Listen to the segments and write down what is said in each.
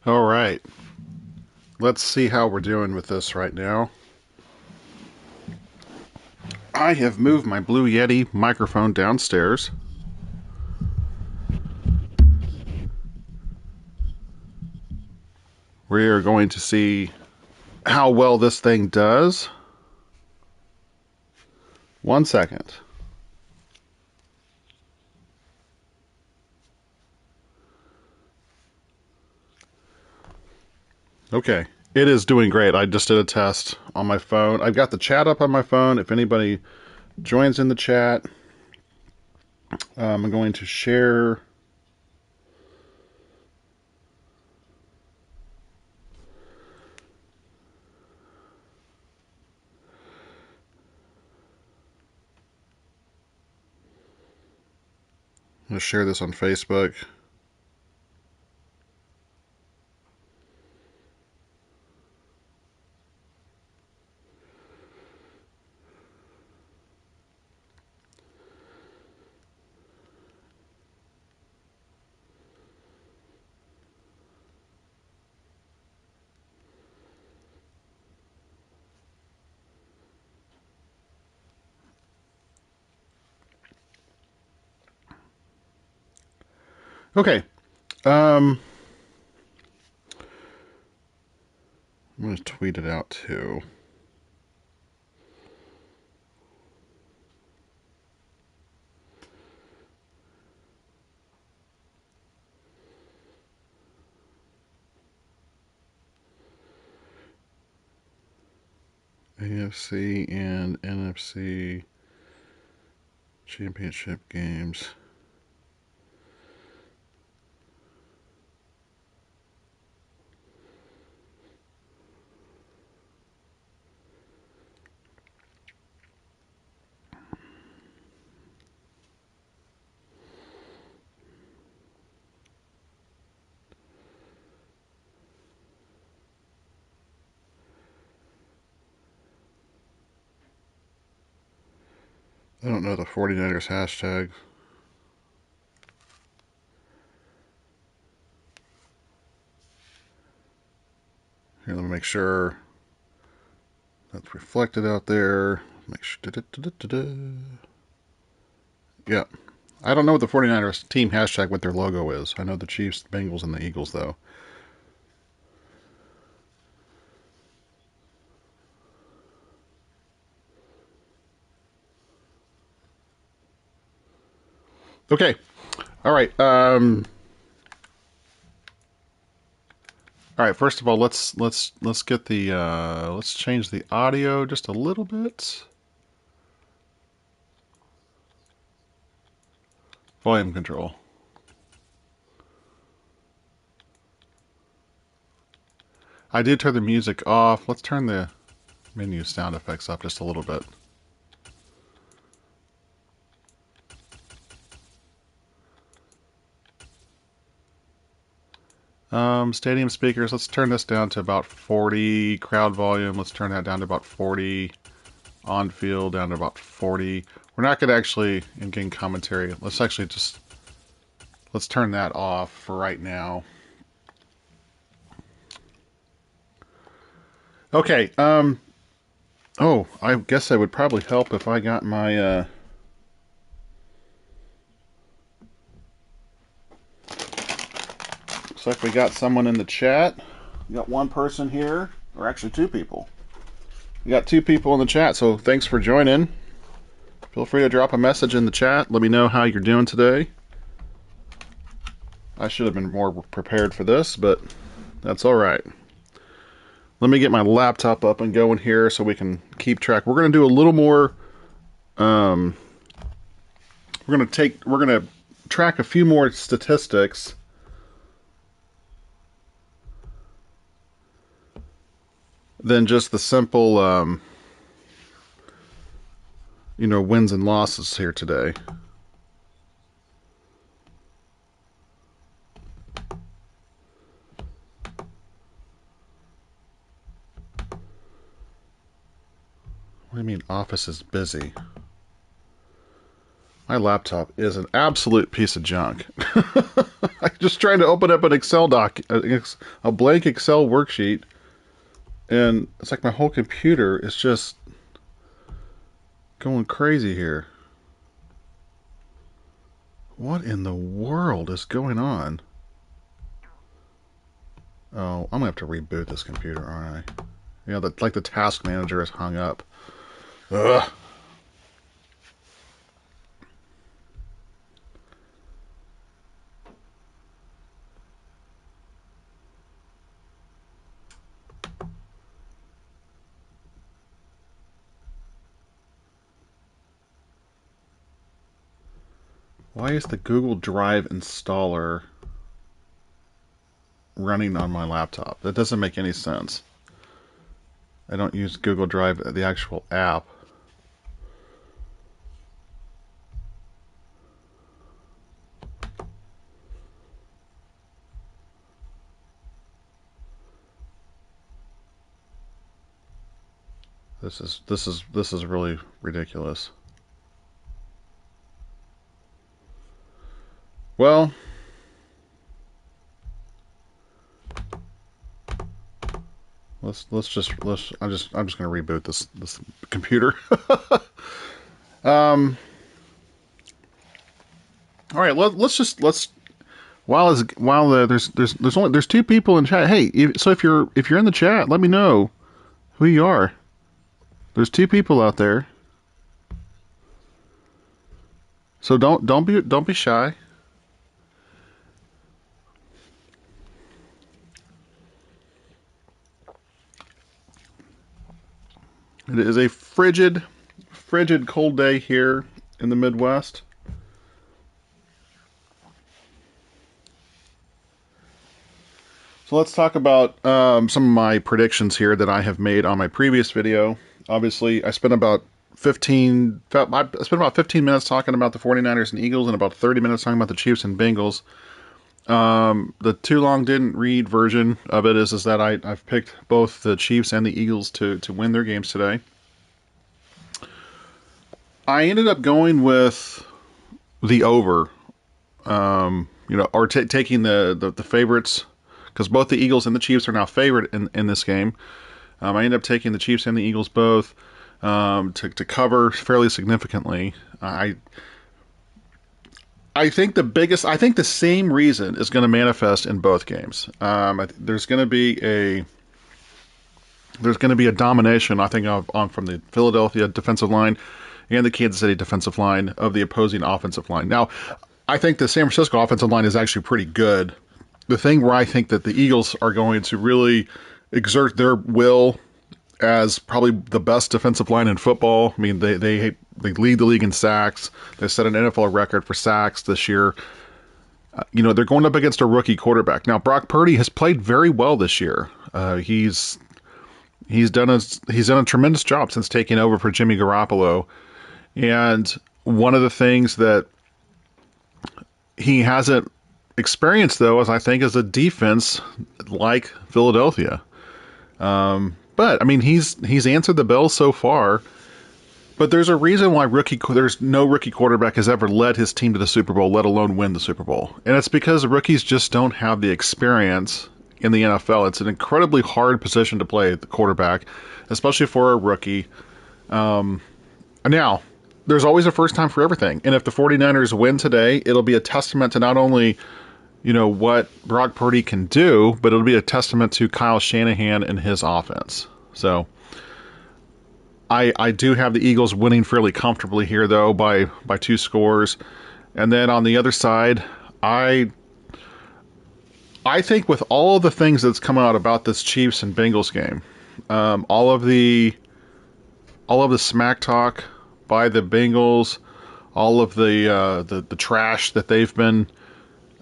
All right. Let's see how we're doing with this right now. I have moved my Blue Yeti microphone downstairs. We are going to see how well this thing does. 1 second. Okay. It is doing great. I just did a test on my phone. I've got the chat up on my phone. If anybody joins in the chat, I'm going to share. I'm going to share this on Facebook. Okay. I'm going to tweet it out too. AFC and NFC championship games. I don't know the 49ers hashtag. Here, let me make sure that's reflected out there. Make sure. Yeah. I don't know what the 49ers team hashtag, what their logo is. I know the Chiefs, the Bengals, and the Eagles, though. Okay. All right. All right. First of all, let's get the let's change the audio just a little bit. Volume control. I did turn the music off. Let's turn the menu sound effects up just a little bit. Stadium speakers, let's turn this down to about 40. Crowd volume, let's turn that down to about 40. On field, down to about 40. We're not going to actually, in game commentary, let's actually just, let's turn that off for right now. Okay, oh, I guess it would probably help if I got my, looks like we got someone in the chat. We got one person here, or actually two people. We got two people in the chat, so thanks for joining. Feel free to drop a message in the chat. Let me know how you're doing today. I should have been more prepared for this, but that's all right. Let me get my laptop up and going here so we can keep track. We're going to do a little more. We're going to track a few more statistics. Than just the simple, wins and losses here today. What do you mean office is busy? My laptop is an absolute piece of junk. I'm just trying to open up an Excel doc, a blank Excel worksheet, and it's like my whole computer is just going crazy here. What in the world is going on? Oh, I'm gonna have to reboot this computer, aren't I? You know, like the task manager is hung up. Ugh. Why is the Google Drive installer running on my laptop? That doesn't make any sense. I don't use Google Drive, the actual app. This is really ridiculous. Well, I'm just gonna reboot this computer. All right, let's there's two people in chat. Hey, so if you're in the chat, let me know who you are. There's two people out there, so don't be shy. It is a frigid cold day here in the Midwest. So let's talk about some of my predictions here that I have made on my previous video. Obviously, I spent about 15 minutes talking about the 49ers and Eagles and about 30 minutes talking about the Chiefs and Bengals. The too long didn't read version of it is that I've picked both the Chiefs and the Eagles to win their games today. I ended up going with the over, or taking the favorites, because both the Eagles and the Chiefs are now favored in this game. I ended up taking the Chiefs and the Eagles both to cover fairly significantly. I think the same reason is going to manifest in both games. There's going to be a domination, I think, from the Philadelphia defensive line and the Kansas City defensive line of the opposing offensive line. Now, I think the San Francisco offensive line is actually pretty good. The thing where I think that the Eagles are going to really exert their will as probably the best defensive line in football. I mean, they lead the league in sacks. They set an NFL record for sacks this year. They're going up against a rookie quarterback. Now, Brock Purdy has played very well this year. He's done a tremendous job since taking over for Jimmy Garoppolo. And one of the things that he hasn't experienced, though, is a defense like Philadelphia. But I mean, he's answered the bell so far. But there's a reason why there's no rookie quarterback has ever led his team to the Super Bowl, let alone win the Super Bowl. And it's because rookies just don't have the experience in the NFL. It's an incredibly hard position to play, the quarterback, especially for a rookie. Now, there's always a first time for everything. And if the 49ers win today, it'll be a testament to not only what Brock Purdy can do, but it'll be a testament to Kyle Shanahan and his offense. So I do have the Eagles winning fairly comfortably here, though, by 2 scores. And then on the other side, I think with all of the things that's come out about this Chiefs and Bengals game, all of the smack talk by the Bengals, all of the trash that they've been,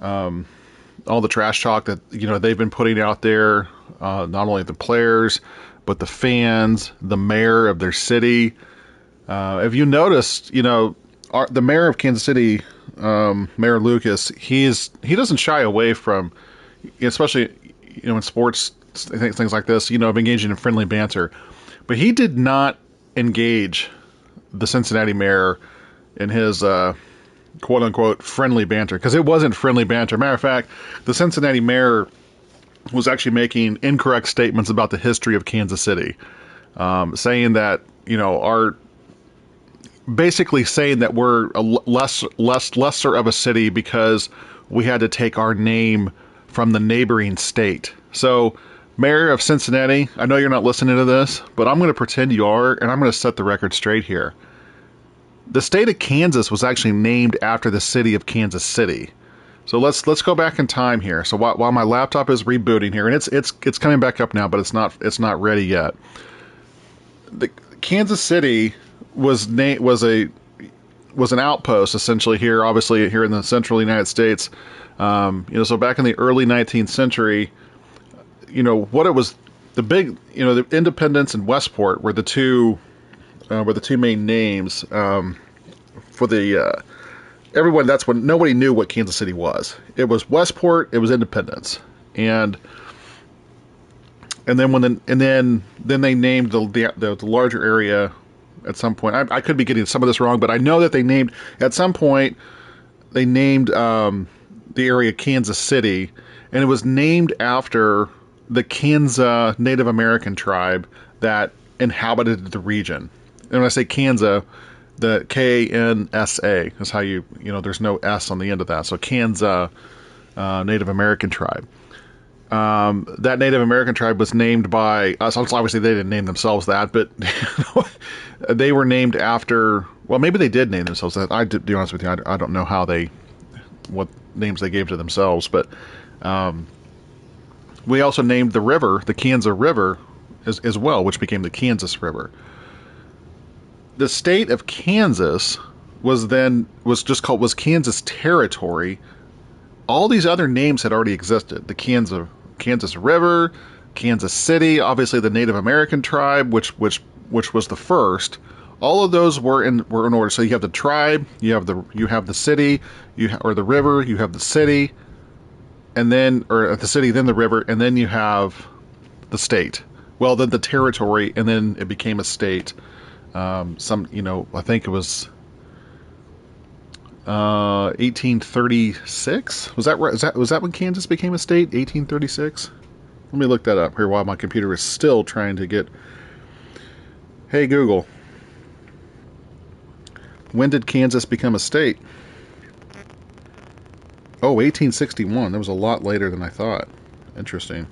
all the trash talk that they've been putting out there, not only the players but the fans, the mayor of their city. If you noticed, the mayor of Kansas City, Mayor Lucas, he doesn't shy away from, especially in sports things like this, of engaging in friendly banter. But he did not engage the Cincinnati mayor in his quote unquote friendly banter, because it wasn't friendly banter. Matter of fact, the Cincinnati mayor was actually making incorrect statements about the history of Kansas City, saying that, you know, basically saying that we're a lesser of a city because we had to take our name from the neighboring state. So, Mayor of Cincinnati, I know you're not listening to this, but I'm going to pretend you are, and I'm going to set the record straight here. The state of Kansas was actually named after the city of Kansas City. So let's go back in time here. So while my laptop is rebooting here, and it's coming back up now, but it's not ready yet. The Kansas City was an outpost essentially here, obviously here in the central United States. So back in the early 19th century, what it was, the Independence and Westport were the two main names for the everyone. That's when nobody knew what Kansas City was. It was Westport, it was Independence, and then then they named the larger area at some point. I could be getting some of this wrong, but I know that they named the area Kansas City, and it was named after the Kansa Native American tribe that inhabited the region. And when I say Kansa, the K-N-S-A is how there's no S on the end of that. So Kansa Native American tribe. That Native American tribe was named by us. Obviously, they didn't name themselves that, but they were named after. Well, maybe they did name themselves that. To be honest with you, I don't know what names they gave to themselves, but we also named the river, the Kansa River, as well, which became the Kansas River. The state of Kansas was Kansas Territory. All these other names had already existed. The Kansas River, Kansas City, obviously the Native American tribe, which was the first. All of those were in order. So you have the tribe, you have the city, or the river, you have the city, and then the city, then the river, and then you have the state. Well, then the territory, and then it became a state. I think it was 1836. Was that right? Was that when Kansas became a state? 1836. Let me look that up here while my computer is still trying to get. Hey Google, when did Kansas become a state? Oh, 1861. That was a lot later than I thought. Interesting.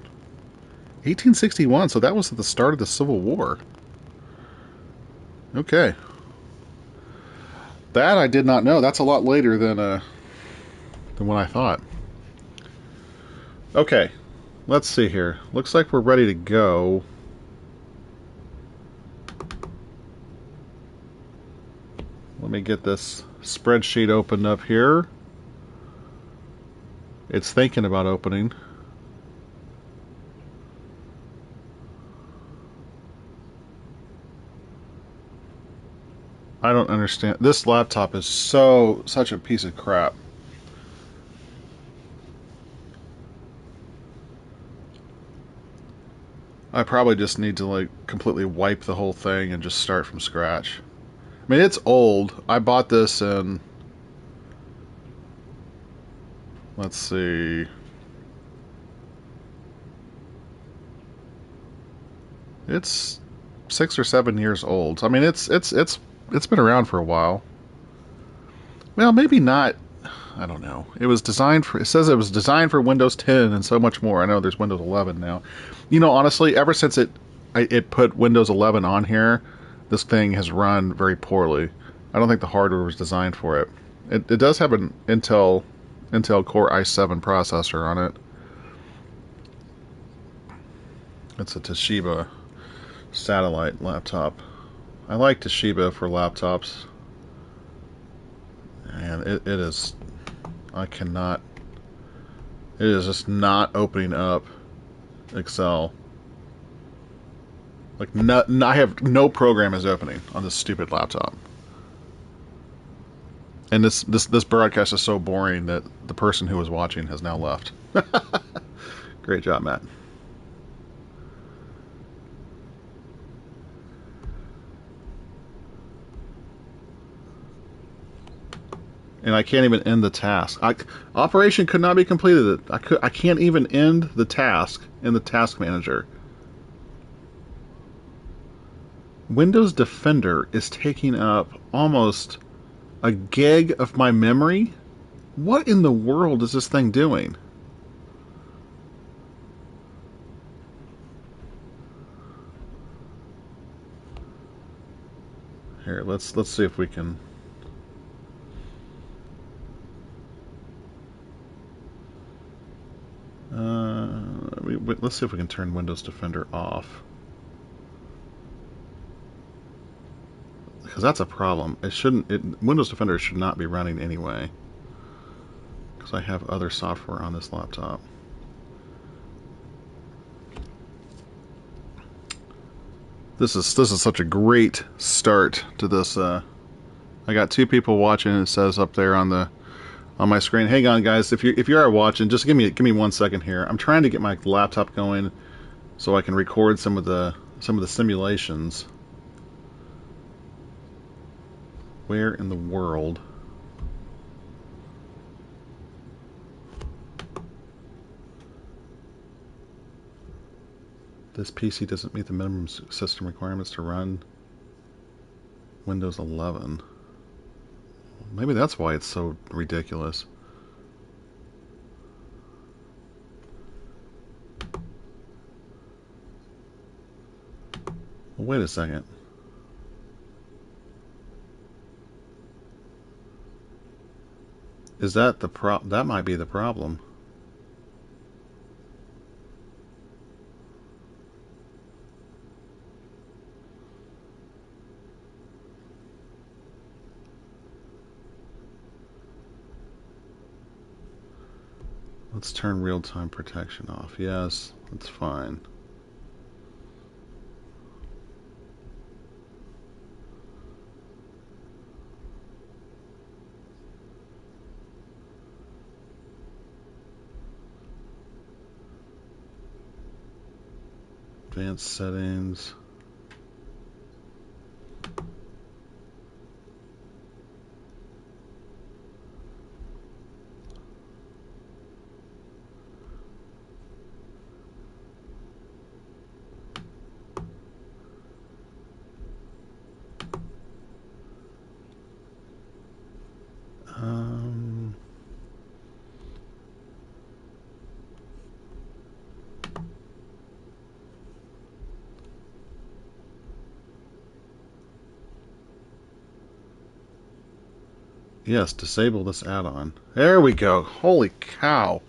1861. So that was at the start of the Civil War. Okay. That I did not know. That's a lot later than what I thought. Okay, let's see here. Looks like we're ready to go. Let me get this spreadsheet opened up here. It's thinking about opening. I don't understand. This laptop is such a piece of crap. I probably just need to completely wipe the whole thing and just start from scratch. I mean, it's old. I bought this in, let's see, it's 6 or 7 years old. I mean, it's been around for a while. Well, maybe not. I don't know. It says it was designed for Windows 10 and so much more. I know there's Windows 11 now. Honestly, ever since it put Windows 11 on here, this thing has run very poorly. I don't think the hardware was designed for it. It does have an Intel Core i7 processor on it. It's a Toshiba satellite laptop. I like Toshiba for laptops. And it is... it is just not opening up Excel. I have no program is opening on this stupid laptop. And this broadcast is so boring that the person who was watching has now left. Great job, Matt. And I can't even end the task. Operation could not be completed. I can't even end the task in the task manager. Windows Defender is taking up almost a gig of my memory. What in the world is this thing doing? Here, let's see if we can. Let's see if we can turn Windows Defender off. Because that's a problem. It shouldn't. Windows Defender should not be running anyway. Because I have other software on this laptop. This is such a great start to this. I got 2 people watching. It says up there on my screen. Hang on, guys. If you are watching, just give me 1 second here. I'm trying to get my laptop going so I can record some of the simulations. Where in the world? This PC doesn't meet the minimum system requirements to run Windows 11. Maybe that's why it's so ridiculous. Well, wait a second. Is that that might be the problem. Let's turn real-time protection off. Yes, that's fine. Advanced settings. Yes, disable this add-on. There we go. Holy cow.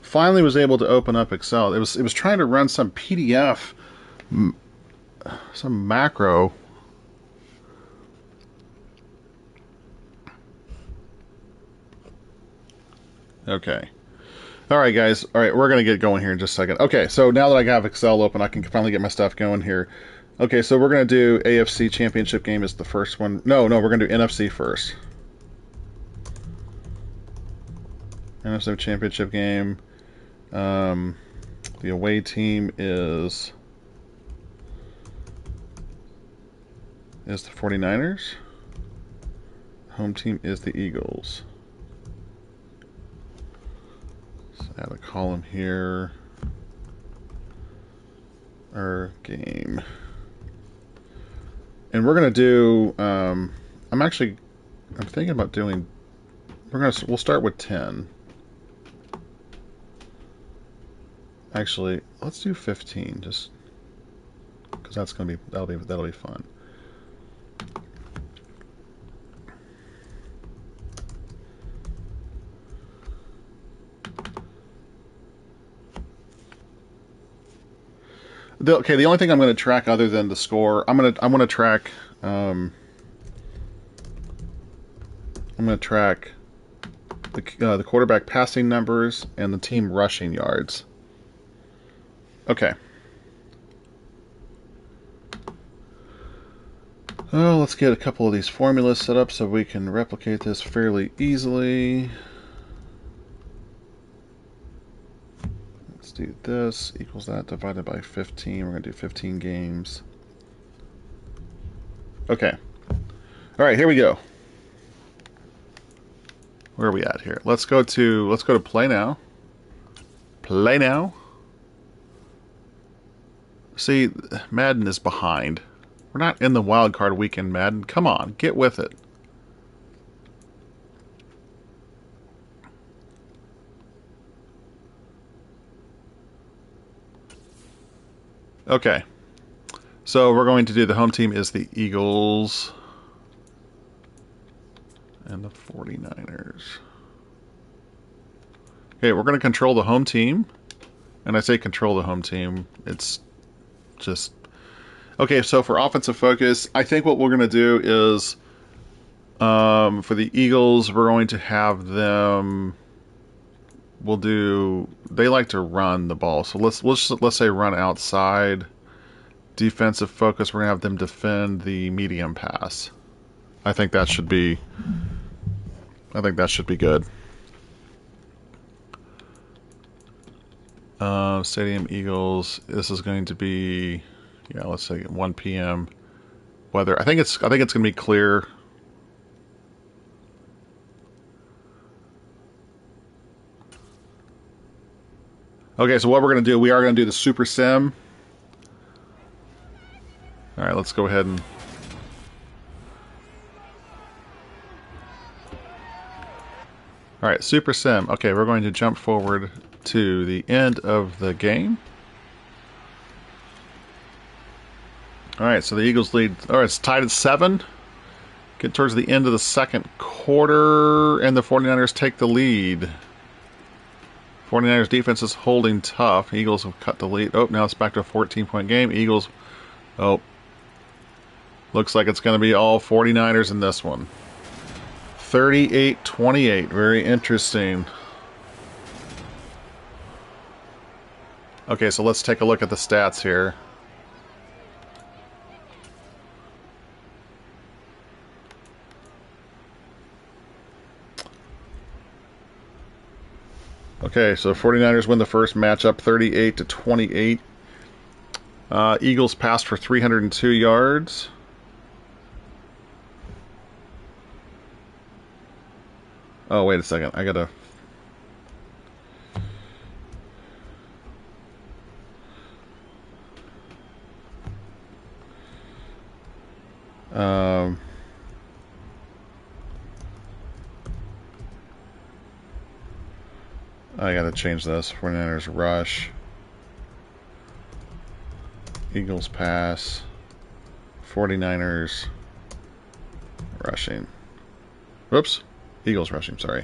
Finally was able to open up Excel. It was trying to run some PDF, some macro. Okay. All right, guys. All right, we're going to get going here in just a second. Okay, so now that I have Excel open, I can finally get my stuff going here. Okay, so we're going to do AFC Championship game is the first one. No, we're going to do NFC first. NFC Championship game. The away team is the 49ers. Home team is the Eagles. Let's add a column here. Our game. And we're gonna do. I'm thinking about doing. We'll start with 10. Actually, let's do 15, just because that'll be fun. The only thing I'm going to track other than the score, I'm going to track. I'm going to track the quarterback passing numbers and the team rushing yards. Okay. Oh, let's get a couple of these formulas set up so we can replicate this fairly easily. Let's do this equals that divided by 15. We're going to do 15 games. Okay. All right, here we go. Where are we at here? Let's go to play now. Play now. See, Madden is behind. We're not in the wild card weekend, Madden. Come on, get with it. Okay. So we're going to do the home team is the Eagles and the 49ers. Okay, we're going to control the home team. And I say control the home team. It's just... Okay, so for offensive focus, I think what we're going to do is... for the Eagles, we're going to have them... We'll do... They like to run the ball. So let's say run outside. Defensive focus, we're going to have them defend the medium pass. I think that should be... good. Stadium Eagles. This is going to be, yeah, let's say 1 p.m. weather. I think it's going to be clear. Okay, so what we're going to do, we are going to do the Super Sim. All right, let's go ahead and... All right, Super Sim. Okay, we're going to jump forward to the end of the game. All right, so the Eagles lead. All right, it's tied at 7. Get towards the end of the second quarter, and the 49ers take the lead. 49ers defense is holding tough. Eagles have cut the lead. Oh, now it's back to a 14-point game. Eagles, oh, looks like it's going to be all 49ers in this one. 38-28. Very interesting. Okay, so let's take a look at the stats here. Okay, so 49ers win the first matchup 38-28. Eagles passed for 302 yards. Oh, wait a second. I gotta... I gotta change this. 49ers rush. Eagles pass. 49ers rushing. Whoops. Eagles rushing, sorry.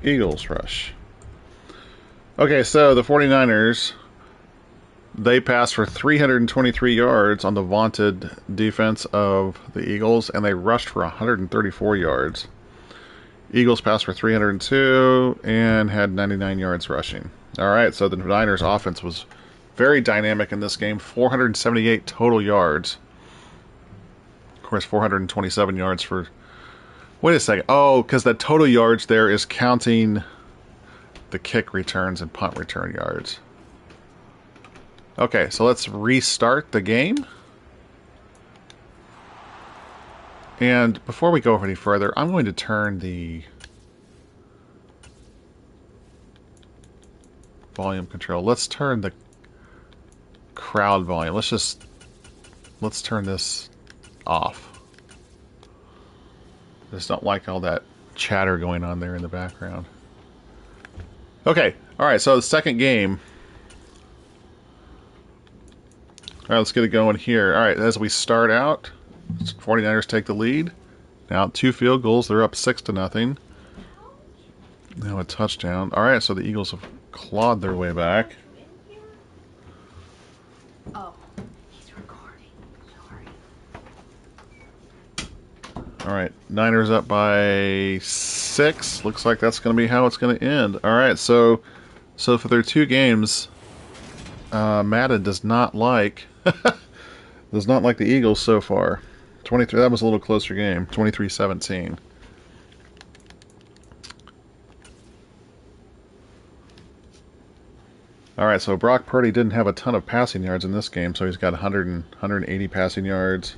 Eagles rush. Okay, so the 49ers, they passed for 323 yards on the vaunted defense of the Eagles, and they rushed for 134 yards. Eagles passed for 302 and had 99 yards rushing. All right, so the Niners offense was very dynamic in this game. 478 total yards. Of course, 427 yards for... Wait a second. Oh, because the total yards there is counting the kick returns and punt return yards. Okay, so let's restart the game. And before we go any further, I'm going to turn the volume control. Let's turn the crowd volume. Let's turn this off. I just don't like all that chatter going on there in the background. Okay, alright, so the second game. Alright, let's get it going here. Alright, as we start out, 49ers take the lead. Now 2 field goals, they're up 6-0. Now a touchdown. Alright, so the Eagles have clawed their way back. Oh, he's recording. Sorry. Alright, Niners up by 6. Looks like that's going to be how it's going to end. Alright, so for their 2 games, Madden does not like the Eagles so far. 23. That was a little closer game. 23-17. All right, so Brock Purdy didn't have a ton of passing yards in this game, so he's got 180 passing yards,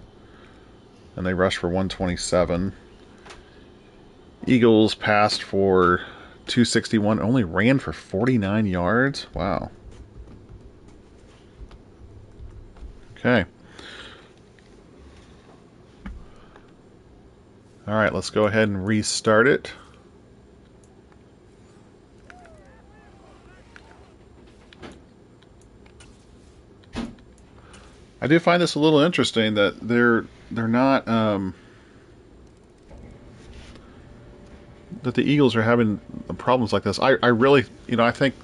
and they rushed for 127. Eagles passed for 261, only ran for 49 yards. Wow. Okay. All right, let's go ahead and restart it. I do find this a little interesting that they're not that the Eagles are having problems like this. I really, I think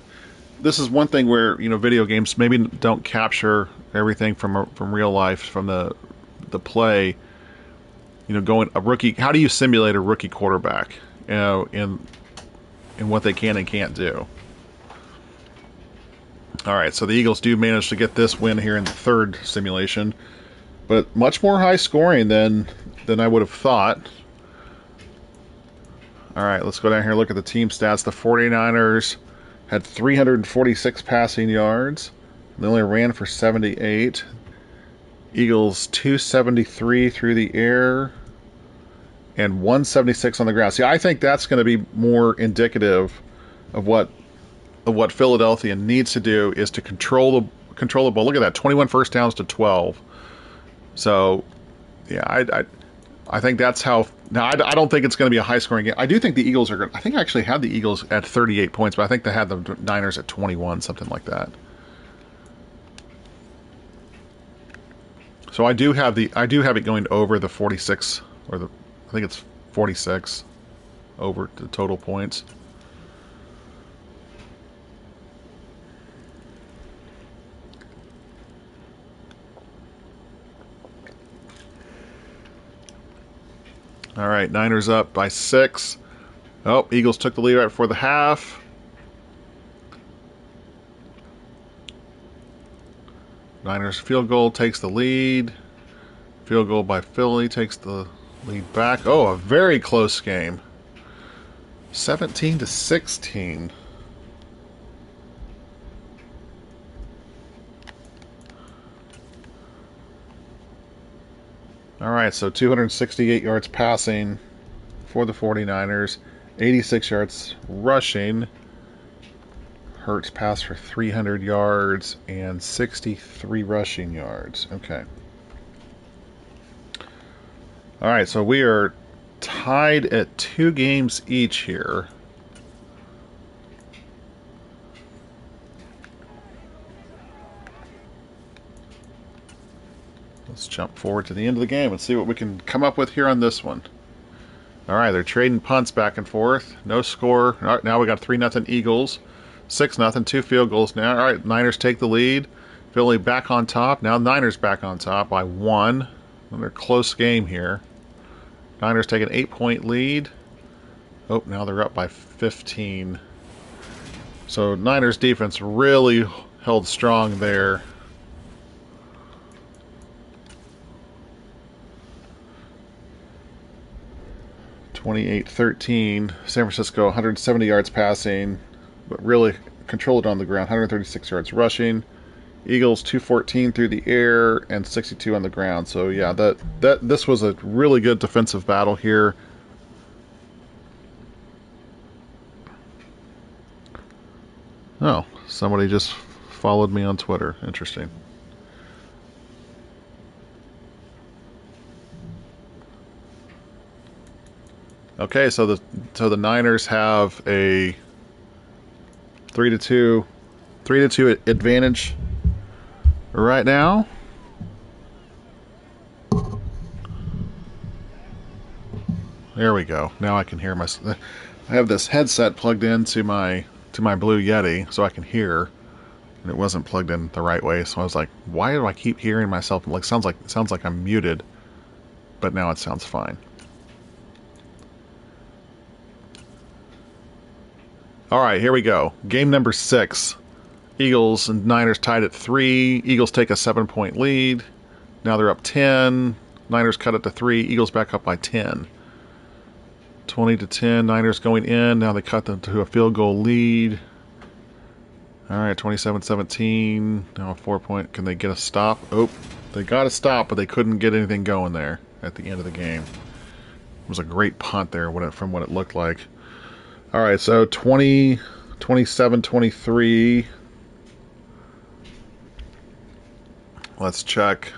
this is one thing where video games maybe don't capture everything from real life, from the play. Going a rookie. How do you simulate a rookie quarterback? In what they can and can't do. All right, so the Eagles do manage to get this win here in the third simulation, but much more high scoring than I would have thought. All right, let's go down here and look at the team stats. The 49ers had 346 passing yards. They only ran for 78. Eagles 273 through the air and 176 on the ground. See, I think that's going to be more indicative of what Philadelphia needs to do, is to control the ball. Look at that, 21 first downs to 12. So, yeah, I think that's how. Now, I don't think it's going to be a high scoring game. I do think the Eagles are going. I think I actually had the Eagles at 38 points, but I think they had the Niners at 21, something like that. So I do have it going over the 46, or I think it's 46 over the total points. All right, Niners up by 6. Oh, Eagles took the lead right before the half. Niners field goal takes the lead. Field goal by Philly takes the lead back. Oh, a very close game. 17-16. All right, so 268 yards passing for the 49ers, 86 yards rushing. Hurts passed for 300 yards and 63 rushing yards. Okay. All right, so we are tied at 2 games each here. Let's jump forward to the end of the game and see what we can come up with here on this one. All right, they're trading punts back and forth. No score. All right, now we got 3-0 Eagles. 6-0, 2 field goals now. All right, Niners take the lead. Philly back on top. Now Niners back on top by 1. Another close game here. Niners take an 8-point lead. Oh, now they're up by 15. So Niners defense really held strong there. (28-13). San Francisco 170 yards passing, but really controlled it on the ground. 136 yards rushing. Eagles 214 through the air and 62 on the ground. So yeah, this was a really good defensive battle here. Oh, somebody just followed me on Twitter. Interesting. Okay, so the Niners have a 3-2 advantage right now. There we go. Now I can hear myself. I have this headset plugged into my Blue Yeti so I can hear, and it wasn't plugged in the right way. So I was like, why do I keep hearing myself? Like sounds like I'm muted, but now it sounds fine. All right, here we go. Game number 6. Eagles and Niners tied at 3. Eagles take a 7-point lead. Now they're up 10. Niners cut it to 3. Eagles back up by 10. 20-10. Niners going in. Now they cut them to a field goal lead. All right, 27-17. Now a 4-point. Can they get a stop? Oh, they got a stop, but they couldn't get anything going there at the end of the game. was a great punt there from what it looked like. All right, so 20, 27, 23. Let's check.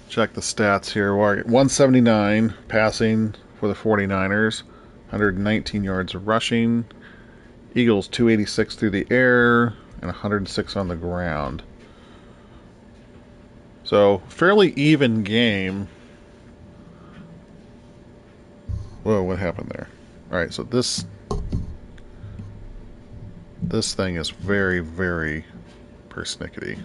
Check the stats here. 179 passing for the 49ers, 119 yards rushing. Eagles 286 through the air and 106 on the ground. So fairly even game. Whoa, what happened there? All right, so this thing is very, very persnickety.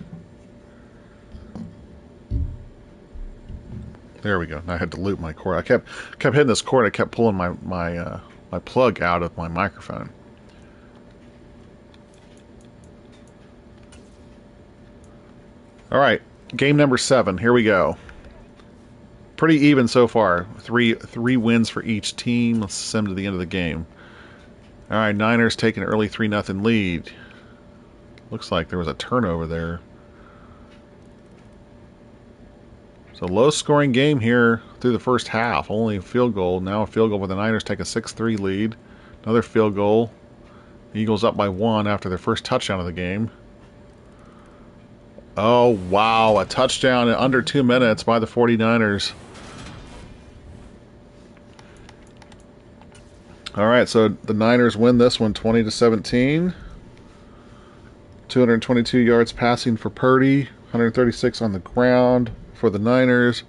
There we go. I had to loop my cord. I kept hitting this cord. I kept pulling my plug out of my microphone. All right, game number 7. Here we go. Pretty even so far. Three wins for each team. Let's send to the end of the game. All right, Niners take an early 3-0 lead. Looks like there was a turnover there. So low-scoring game here through the first half. Only a field goal. Now a field goal where the Niners take a 6-3 lead. Another field goal. Eagles up by 1 after their first touchdown of the game. Oh, wow. A touchdown in under 2 minutes by the 49ers. All right, so the Niners win this one 20-17. 222 yards passing for Purdy. 136 on the ground for the Niners.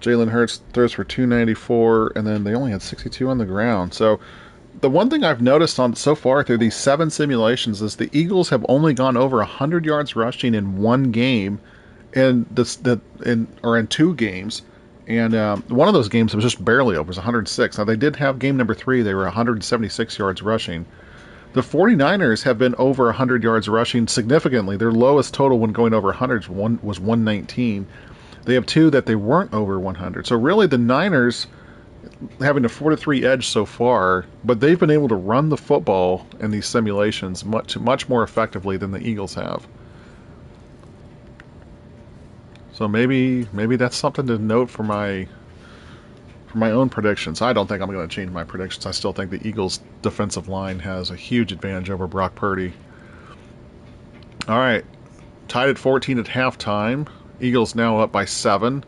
Jalen Hurts throws for 294, and then they only had 62 on the ground. So the one thing I've noticed on so far through these 7 simulations is the Eagles have only gone over 100 yards rushing in one game, in 2 games, and one of those games was just barely over. It was 106. Now they did have game number 3; they were 176 yards rushing. The 49ers have been over 100 yards rushing significantly. Their lowest total when going over 100 was 119. They have 2 that they weren't over 100. So really the Niners having a 4-3 edge so far, but they've been able to run the football in these simulations much more effectively than the Eagles have. So maybe that's something to note for my own predictions. I don't think I'm going to change my predictions. I still think the Eagles' defensive line has a huge advantage over Brock Purdy. All right, tied at 14 at halftime. Eagles now up by 7.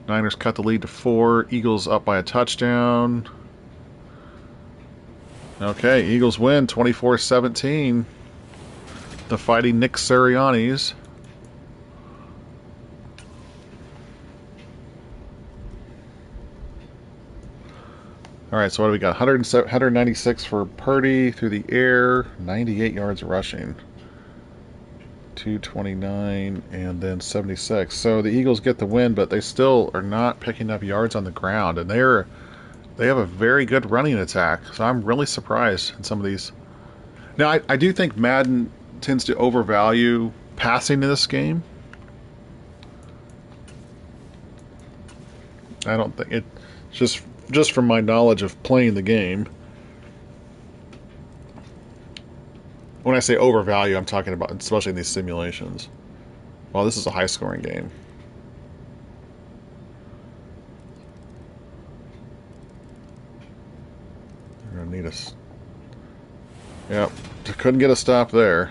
Niners cut the lead to 4. Eagles up by a touchdown. Okay, Eagles win 24-17. The Fighting Nick Siriannis. All right, so what do we got? 196 for Purdy through the air, 98 yards rushing. 229 and then 76. So the Eagles get the win, but they still are not picking up yards on the ground, and they have a very good running attack. So I'm really surprised in some of these. Now I do think Madden tends to overvalue passing in this game. I don't think it just from my knowledge of playing the game. When I say overvalue, I'm talking about especially in these simulations. Well, this is a high-scoring game. We're gonna need a. Yep, couldn't get a stop there.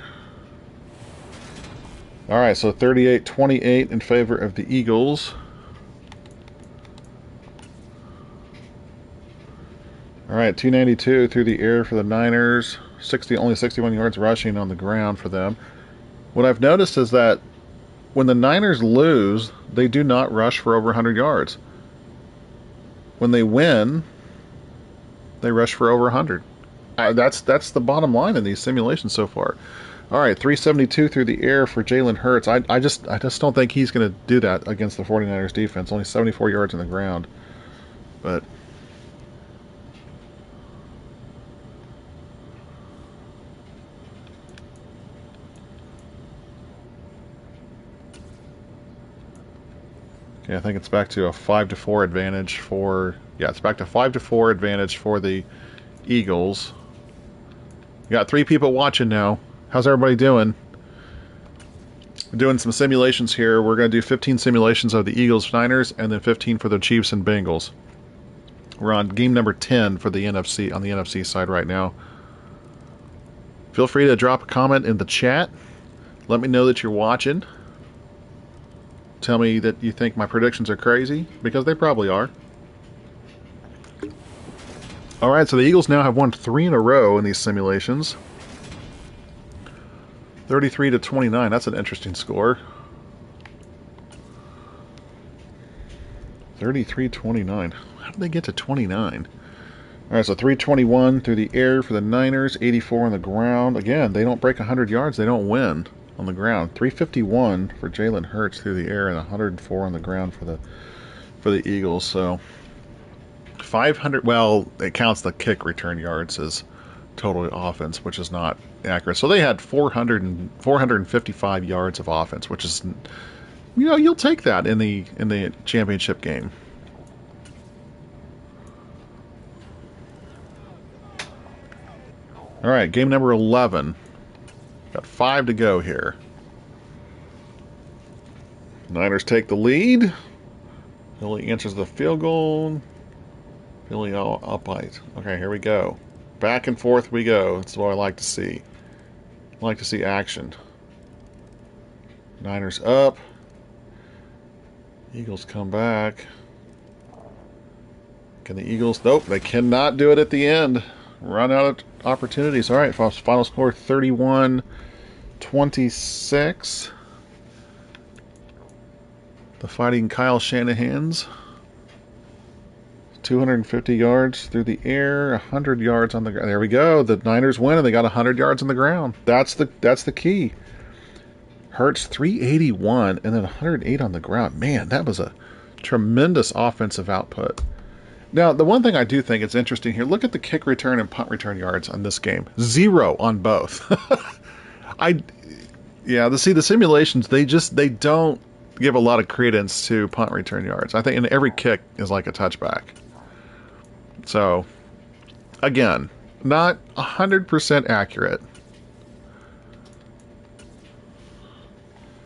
All right, so 38-28 in favor of the Eagles. All right, 292 through the air for the Niners. Only 61 yards rushing on the ground for them. What I've noticed is that when the Niners lose, they do not rush for over 100 yards. When they win, they rush for over 100. That's the bottom line in these simulations so far. All right, 372 through the air for Jalen Hurts. I just don't think he's going to do that against the 49ers defense. Only 74 yards on the ground. But I think it's back to a 5-4 advantage for. Yeah, it's back to 5-4 advantage for the Eagles. You got 3 people watching now. How's everybody doing? We're doing some simulations here. We're going to do 15 simulations of the Eagles, Niners, and then 15 for the Chiefs and Bengals. We're on game number 10 for the NFC, on the NFC side right now. Feel free to drop a comment in the chat. Let me know that you're watching. Tell me that you think my predictions are crazy, because they probably are. Alright, so the Eagles now have won 3 in a row in these simulations. 33-29, that's an interesting score. 33-29. How did they get to 29? Alright, so 321 through the air for the Niners, 84 on the ground. Again, they don't break 100 yards, they don't win on the ground. 351 for Jalen Hurts through the air and 104 on the ground for the Eagles. So 500, well, it counts the kick return yards as total offense, which is not accurate. So they had 455 yards of offense, which is, you know, you'll take that in the championship game. All right, game number 11. Got 5 to go here. Niners take the lead. Philly answers the field goal. Philly up light. Okay, here we go. Back and forth we go. That's what I like to see. I like to see action. Niners up. Eagles come back. Can the Eagles? Nope, they cannot do it at the end. Run out of opportunities. All right, final score 31-26. The Fighting Kyle Shanahans. 250 yards through the air, 100 yards on the ground. There we go. The Niners win, and they got 100 yards on the ground. That's the key. Hurts 381 and then 108 on the ground. Man, that was a tremendous offensive output. Now, the one thing I do think is interesting here, look at the kick return and punt return yards on this game. 0 on both. The simulations, they don't give a lot of credence to punt return yards. I think in every kick is like a touchback. So, again, not 100% accurate.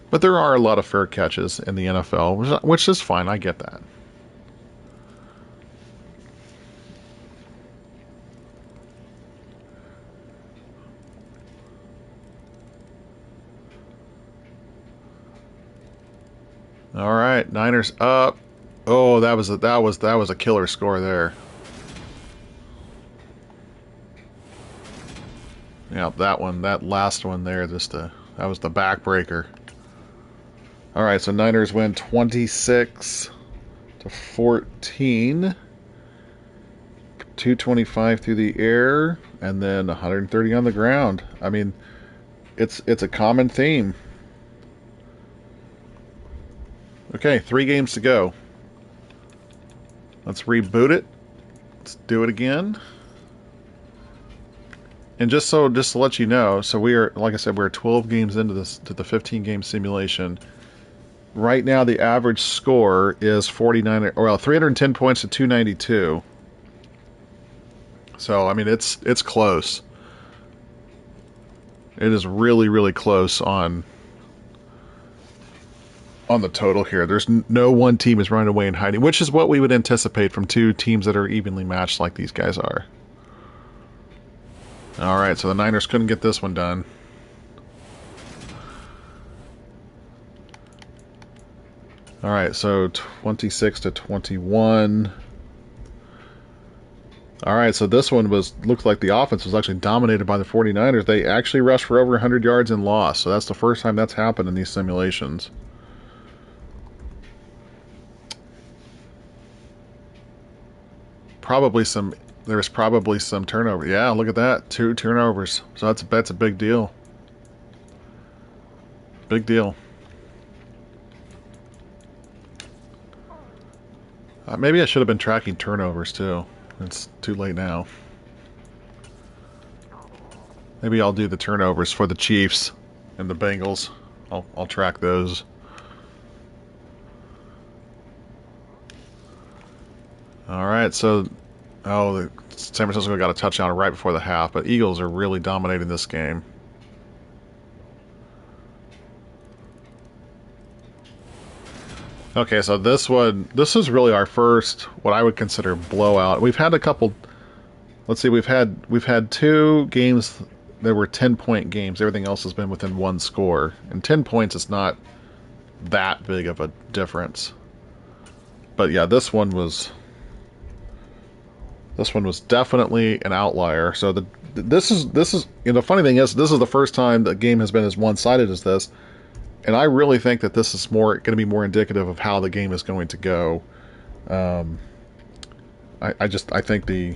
But there are a lot of fair catches in the NFL, which is fine. I get that. All right, Niners up. Oh, that was a killer score there. Yeah, that last one there, that was the backbreaker. All right, so Niners win 26-14. 225 through the air and then 130 on the ground. I mean, it's a common theme. Okay, 3 games to go. Let's reboot it. Let's do it again. And just to let you know, so we are, like I said, we're 12 games into the 15-game simulation. Right now, the average score is 310 points to 292. So, I mean, it's close. It is really, really close on the total here. There's no one team is running away and hiding, which is what we would anticipate from 2 teams that are evenly matched like these guys are. All right, so the Niners couldn't get this one done. All right, so 26-21. All right, so this one looked like the offense was actually dominated by the 49ers. They actually rushed for over 100 yards and lost. So that's the first time that's happened in these simulations. There's probably some turnover. Yeah, look at that. 2 turnovers. So that's a big deal. Big deal. Maybe I should have been tracking turnovers too. It's too late now. Maybe I'll do the turnovers for the Chiefs and the Bengals. I'll track those. All right, so San Francisco got a touchdown right before the half, but Eagles are really dominating this game. Okay, so this is really our first, what I would consider blowout. We've had a couple. Let's see, we've had two games that were 10-point games. Everything else has been within one score, and 10 points is not that big of a difference. But yeah, this one was definitely an outlier. So this is the funny thing is this is the first time the game has been as one-sided as this, and I really think that this is going to be more indicative of how the game is going to go. I think the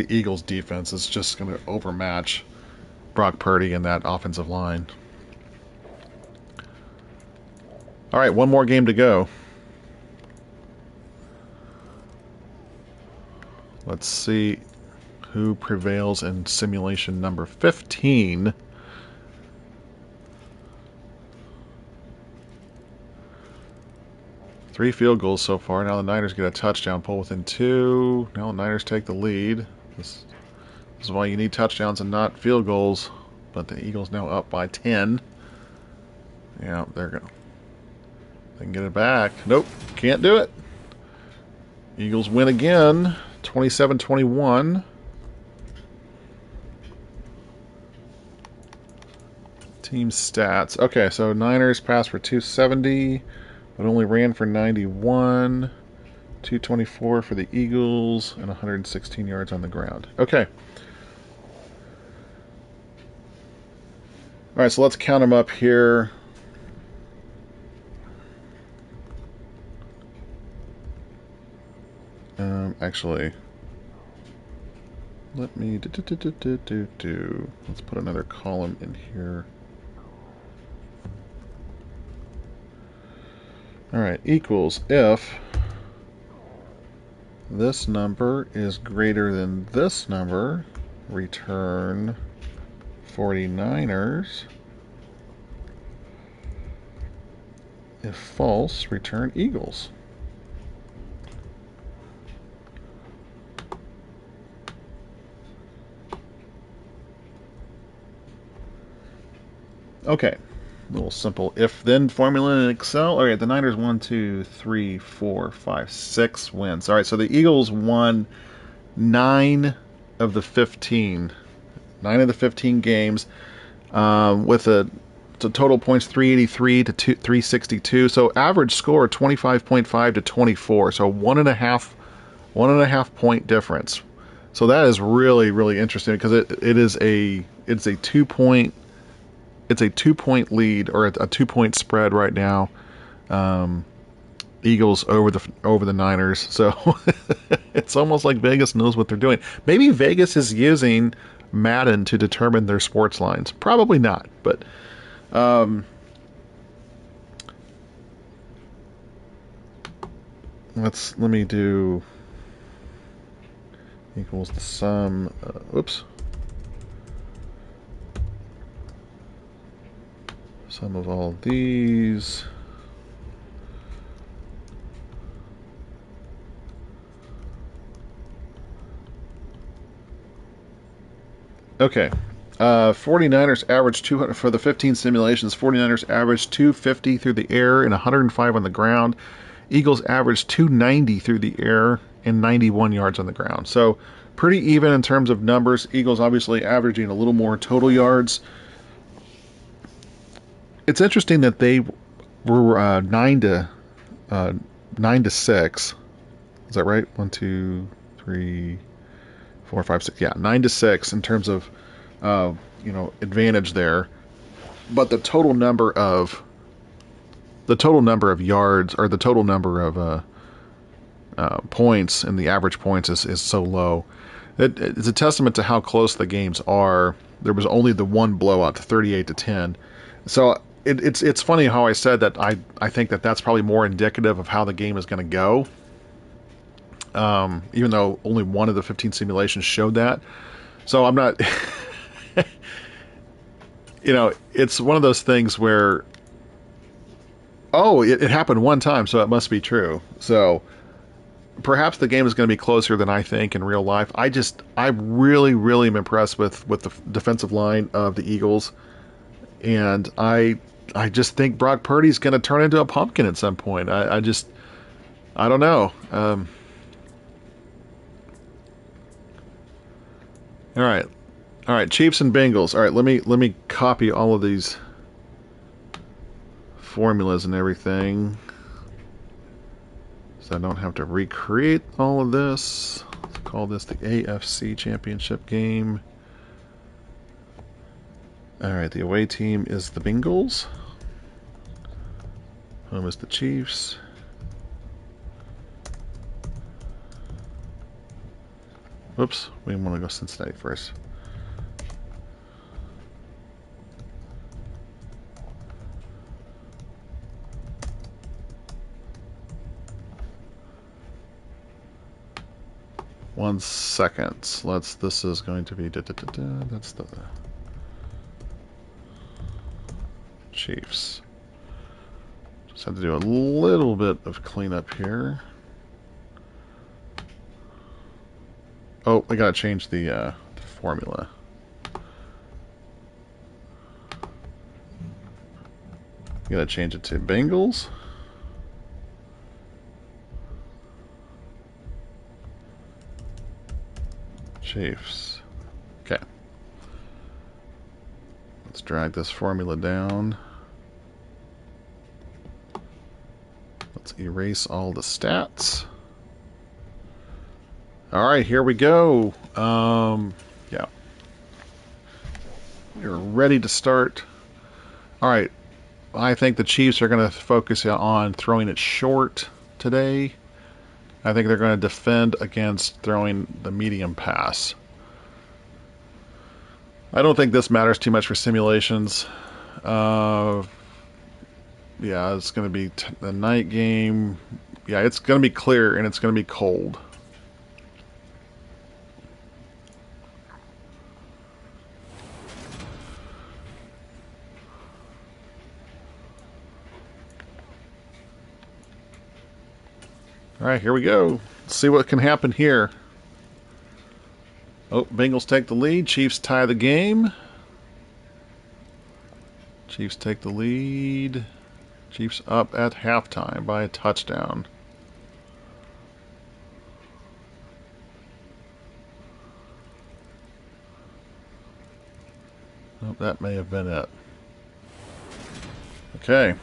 Eagles defense is just going to overmatch Brock Purdy and that offensive line. All right, one more game to go. Let's see who prevails in simulation number 15. Three field goals so far. Now the Niners get a touchdown, pull within 2. Now the Niners take the lead. This is why you need touchdowns and not field goals. But the Eagles now up by 10. Yeah, they're going. They can get it back. Nope, can't do it. Eagles win again, 27-21. Team stats. Okay, so Niners passed for 270, but only ran for 91. 224 for the Eagles, and 116 yards on the ground. Okay. All right, so let's count them up here. Actually, let me let's put another column in here. All right, equals if this number is greater than this number, return 49ers. If false, return Eagles. Okay, a little simple if-then formula in Excel. All right, the Niners 1, 2, 3, 4, 5, 6 wins. All right, so the Eagles won 9 of the 15. 9 of the 15 games with a total points 383 to 362. So average score 25.5 to 24. So 1.5 point difference. So that is really, really interesting because it's a 2-point. It's a 2-point lead or a 2-point spread right now. Eagles over the Niners. So it's almost like Vegas knows what they're doing. Maybe Vegas is using Madden to determine their sports lines. Probably not, but let me do equals the sum. Oops. Sum of all these. Okay. 49ers averaged 200 for the 15 simulations. 49ers averaged 250 through the air and 105 on the ground. Eagles averaged 290 through the air and 91 yards on the ground. So pretty even in terms of numbers. Eagles obviously averaging a little more total yards. It's interesting that they were 9 to 6. Is that right? 1, 2, 3, 4, 5, 6. Yeah, 9 to 6 in terms of advantage there. But the total number of yards or the total number of points and the average points is so low. It's a testament to how close the games are. There was only the one blowout, 38-10. So it's funny how I said that I think that's probably more indicative of how the game is going to go. Even though only one of the 15 simulations showed that. So I'm not, it's one of those things where, it happened one time, so it must be true. So perhaps the game is going to be closer than I think in real life. I really, really am impressed with the defensive line of the Eagles. And I just think Brock Purdy's going to turn into a pumpkin at some point. I don't know. All right, all right. Chiefs and Bengals. All right, let me copy all of these formulas and everything, so I don't have to recreate all of this. Let's call this the AFC Championship game. All right, the away team is the Bengals. Home is the Chiefs. Whoops, we want to go Cincinnati first. One second. This is going to be that's the Chiefs. Just have to do a little bit of cleanup here. Oh, I gotta change the formula. You gotta change it to Bengals. Chiefs. Okay. Let's drag this formula down. Let's erase all the stats. All right, here we go. Yeah. You're ready to start. All right. I think the Chiefs are going to focus on throwing it short today. I think they're going to defend against throwing the medium pass. I don't think this matters too much for simulations. Yeah, it's going to be the night game. Yeah, it's going to be clear and it's going to be cold. All right, here we go. Let's see what can happen here. Oh, Bengals take the lead. Chiefs tie the game. Chiefs take the lead. Chiefs up at halftime by a touchdown. Oh, that may have been it. Okay.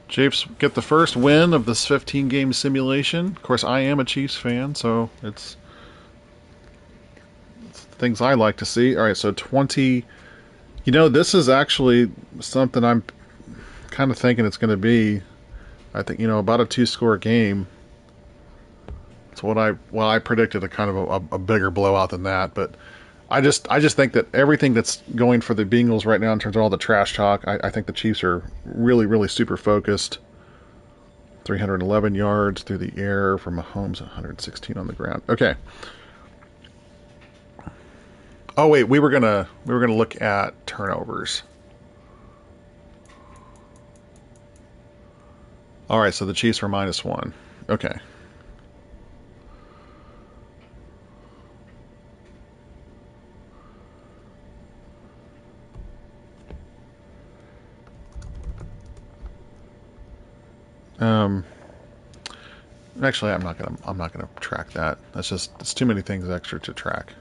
Chiefs get the first win of this 15-game simulation. Of course, I am a Chiefs fan, so it's things I like to see. All right, so 20. You know, this is actually something I'm kind of thinking it's going to be. I think, you know, about a 2-score game. It's what I predicted, a kind of a bigger blowout than that, but I just think that everything that's going for the Bengals right now in terms of all the trash talk, I think the Chiefs are really, really super focused. 311 yards through the air from Mahomes, 116 on the ground. Okay. Oh wait, we were gonna look at turnovers. All right, so the Chiefs were -1. Okay. Actually, I'm not gonna track that. It's too many things extra to track.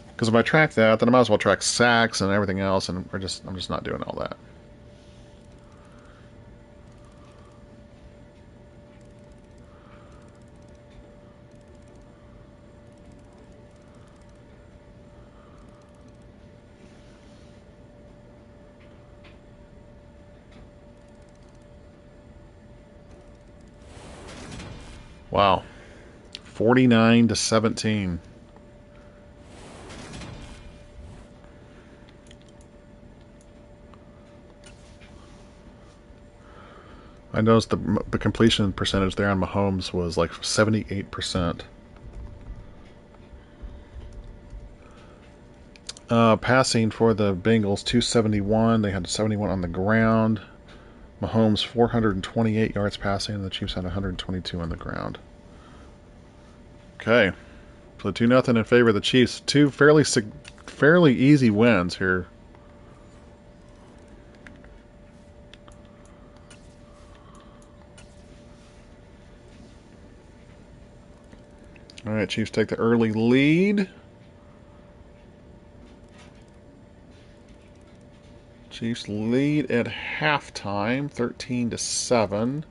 Because if I track that, then I might as well track sacks and everything else, and I'm just not doing all that. Wow. 49-17. I noticed the completion percentage there on Mahomes was like 78%. Passing for the Bengals, 271. They had 71 on the ground. Mahomes, 428 yards passing, and the Chiefs had 122 on the ground. Okay. So 2-0 in favor of the Chiefs. Two fairly easy wins here. All right, Chiefs take the early lead. Chiefs lead at halftime, 13-7.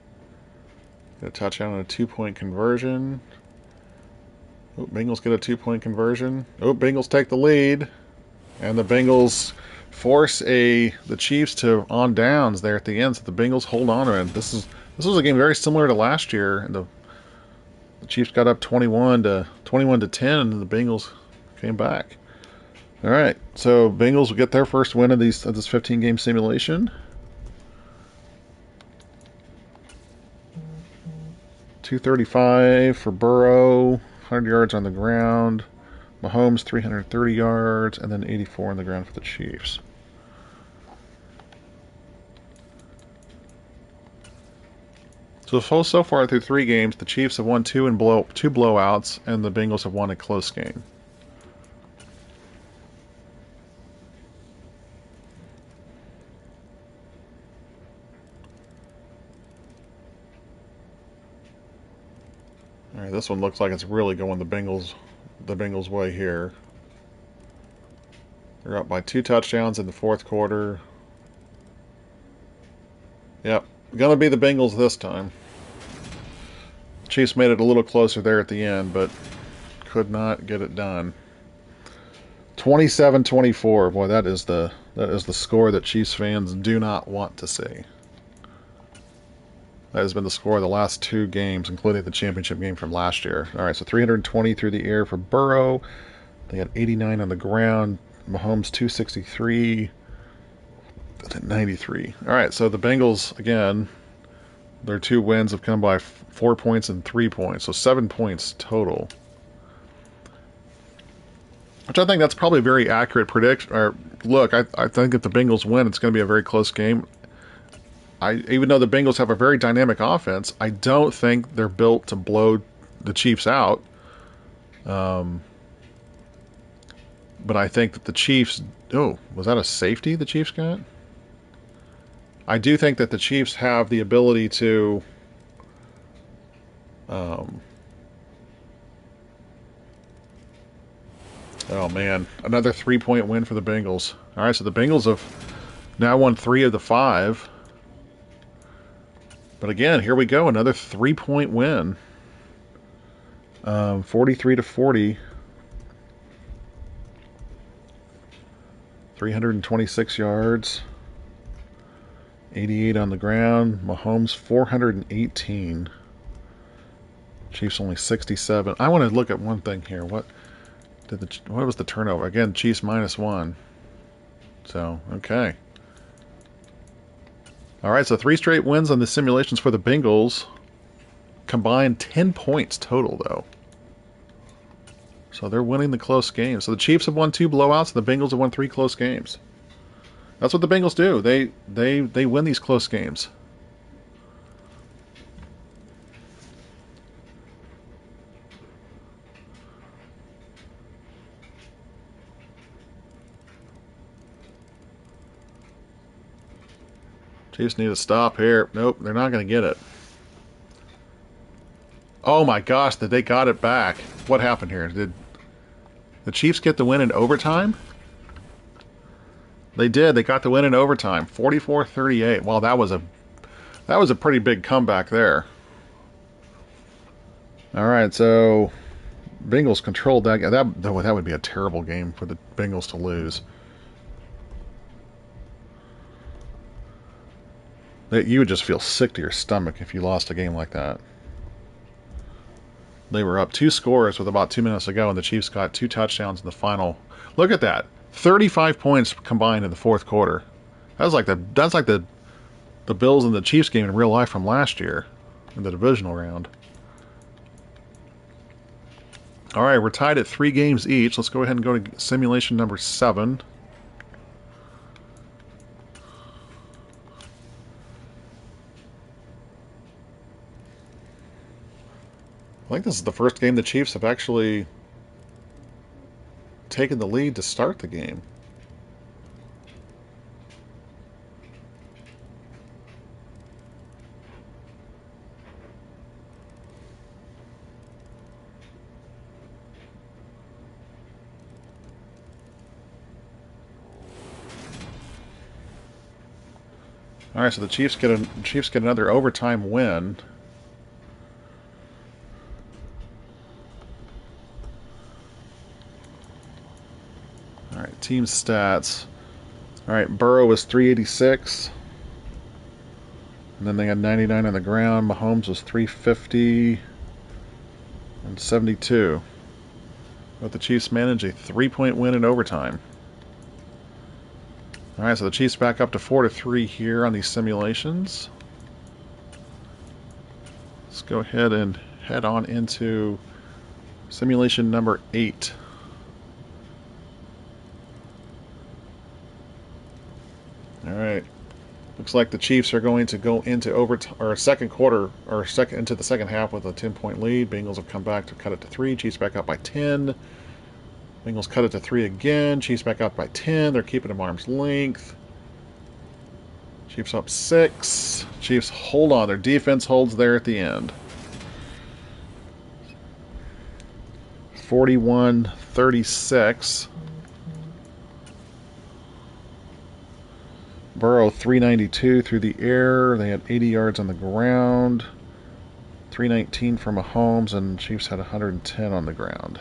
Get a touchdown and a 2-point conversion. Oh, Bengals get a 2-point conversion. Oh, Bengals take the lead, and the Bengals force the Chiefs to on downs there at the end. So the Bengals hold on to it. This was a game very similar to last year, and the Chiefs got up 21-10, and the Bengals came back. All right, so Bengals will get their first win of this 15-game simulation. .235 for Burrow, 100 yards on the ground. Mahomes 330 yards, and then 84 on the ground for the Chiefs. So far through 3 games, the Chiefs have won 2 blowouts, and the Bengals have won a close game. All right, this one looks like it's really going the Bengals' way here. They're up by 2 touchdowns in the fourth quarter. Yep, gonna be the Bengals this time. Chiefs made it a little closer there at the end, but could not get it done. 27-24. Boy, that is the score that Chiefs fans do not want to see. That has been the score of the last 2 games, including the championship game from last year. All right, so 320 through the air for Burrow. They had 89 on the ground. Mahomes 263. 93. All right, so the Bengals, again, their 2 wins have come by 4 points and 3 points, so 7 points total. Which I think that's probably a very accurate prediction. Or look, I think if the Bengals win, it's going to be a very close game. Even though the Bengals have a very dynamic offense, I don't think they're built to blow the Chiefs out. But I think that the Chiefs... Oh, was that a safety the Chiefs got? I do think that the Chiefs have the ability to... oh, man. Another 3-point win for the Bengals. All right, so the Bengals have now won 3 of the 5. But again, here we go. Another 3-point win. 43-40. 326 yards. 88 on the ground. Mahomes 418. Chiefs only 67. I want to look at one thing here. What was the turnover? Again, Chiefs -1. So, okay. All right, so 3 straight wins on the simulations for the Bengals. Combined 10 points total, though. So they're winning the close games. So the Chiefs have won 2 blowouts, and the Bengals have won 3 close games. That's what the Bengals do. They win these close games. Chiefs need to stop here. Nope, they're not going to get it. Oh my gosh, they got it back. What happened here? Did the Chiefs get the win in overtime? They did. They got the win in overtime. 44-38. Wow, that was a pretty big comeback there. All right, so Bengals controlled that. That would be a terrible game for the Bengals to lose. You would just feel sick to your stomach if you lost a game like that. They were up 2 scores with about 2 minutes to go, and the Chiefs got 2 touchdowns in the final. Look at that. 35 points combined in the fourth quarter. That's like the Bills and the Chiefs game in real life from last year in the divisional round. All right, we're tied at 3 games each. Let's go ahead and go to simulation number 7. think this is the first game the Chiefs have actually taken the lead to start the game. All right, so the Chiefs get another overtime win. All right, team stats. All right, Burrow was 386, and then they had 99 on the ground. Mahomes was 350 and 72. But the Chiefs managed a 3-point win in overtime. All right, so the Chiefs back up to 4-3 here on these simulations. Let's go ahead and head on into simulation number 8. All right, looks like the Chiefs are going to go into overtime or second quarter or into the second half with a 10-point lead. Bengals have come back to cut it to 3. Chiefs back up by 10. Bengals cut it to 3 again. Chiefs back up by 10. They're keeping them arm's length. Chiefs up 6. Chiefs hold on. Their defense holds there at the end. 41-36. Burrow 392 through the air. They had 80 yards on the ground. 319 for Mahomes, and Chiefs had 110 on the ground.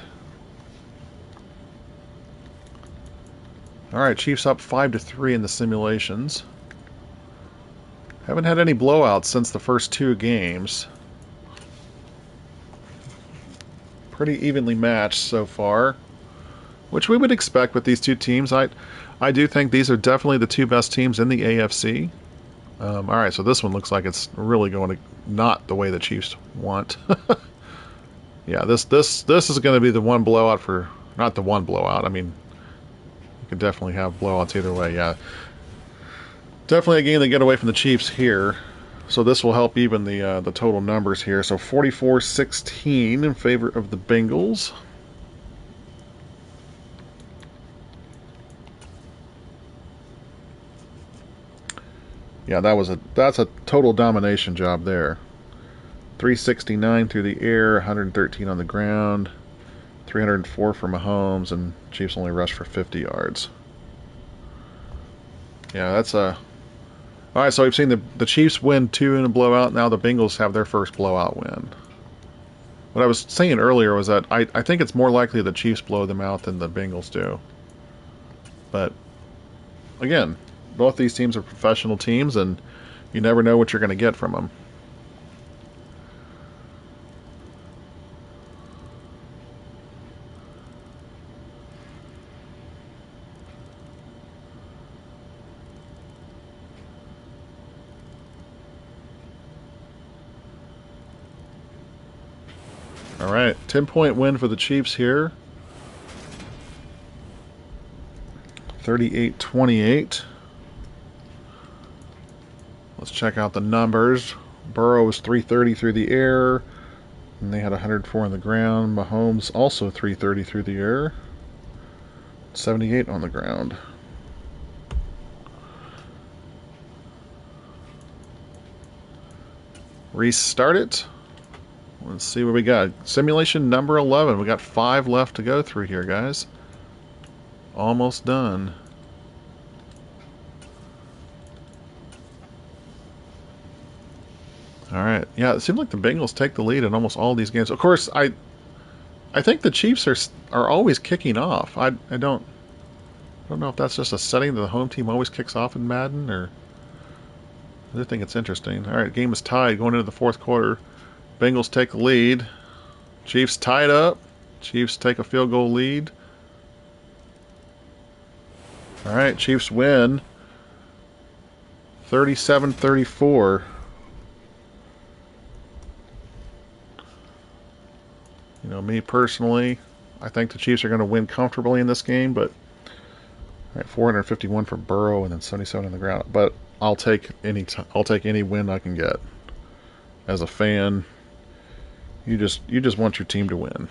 All right, Chiefs up 5-3 in the simulations. Haven't had any blowouts since the first 2 games. Pretty evenly matched so far, which we would expect with these two teams. I do think these are definitely the 2 best teams in the AFC. All right, so this one looks like it's really going to not the way the Chiefs want. Yeah, this is going to be the one blowout for not the one blowout. I mean, could definitely have blowouts either way. Yeah, definitely a game to get away from the Chiefs here. So this will help even the total numbers here. So 44-16 in favor of the Bengals. Yeah, that's a total domination job there. 369 through the air, 113 on the ground. 304 for Mahomes, and Chiefs only rushed for 50 yards. Yeah, that's a... All right, so we've seen the Chiefs win 2 in a blowout. Now the Bengals have their first blowout win. What I was saying earlier was that I think it's more likely the Chiefs blow them out than the Bengals do. But, again, both these teams are professional teams, and you never know what you're going to get from them. All right, 10-point win for the Chiefs here. 38-28. Let's check out the numbers. Burrow was 330 through the air, and they had 104 on the ground. Mahomes also 330 through the air, 78 on the ground. Restart it. Let's see what we got. Simulation number 11. We got 5 left to go through here, guys. Almost done. All right. Yeah, it seems like the Bengals take the lead in almost all these games. Of course, I think the Chiefs are always kicking off. I don't know if that's just a setting that the home team always kicks off in Madden, or I do think it's interesting. All right, game is tied going into the 4th quarter. Bengals take the lead. Chiefs tied up. Chiefs take a field goal lead. All right, Chiefs win 37-34. You know, me personally, I think the Chiefs are going to win comfortably in this game, but all right, 451 for Burrow and then 77 on the ground. But I'll take any win I can get as a fan. You just want your team to win.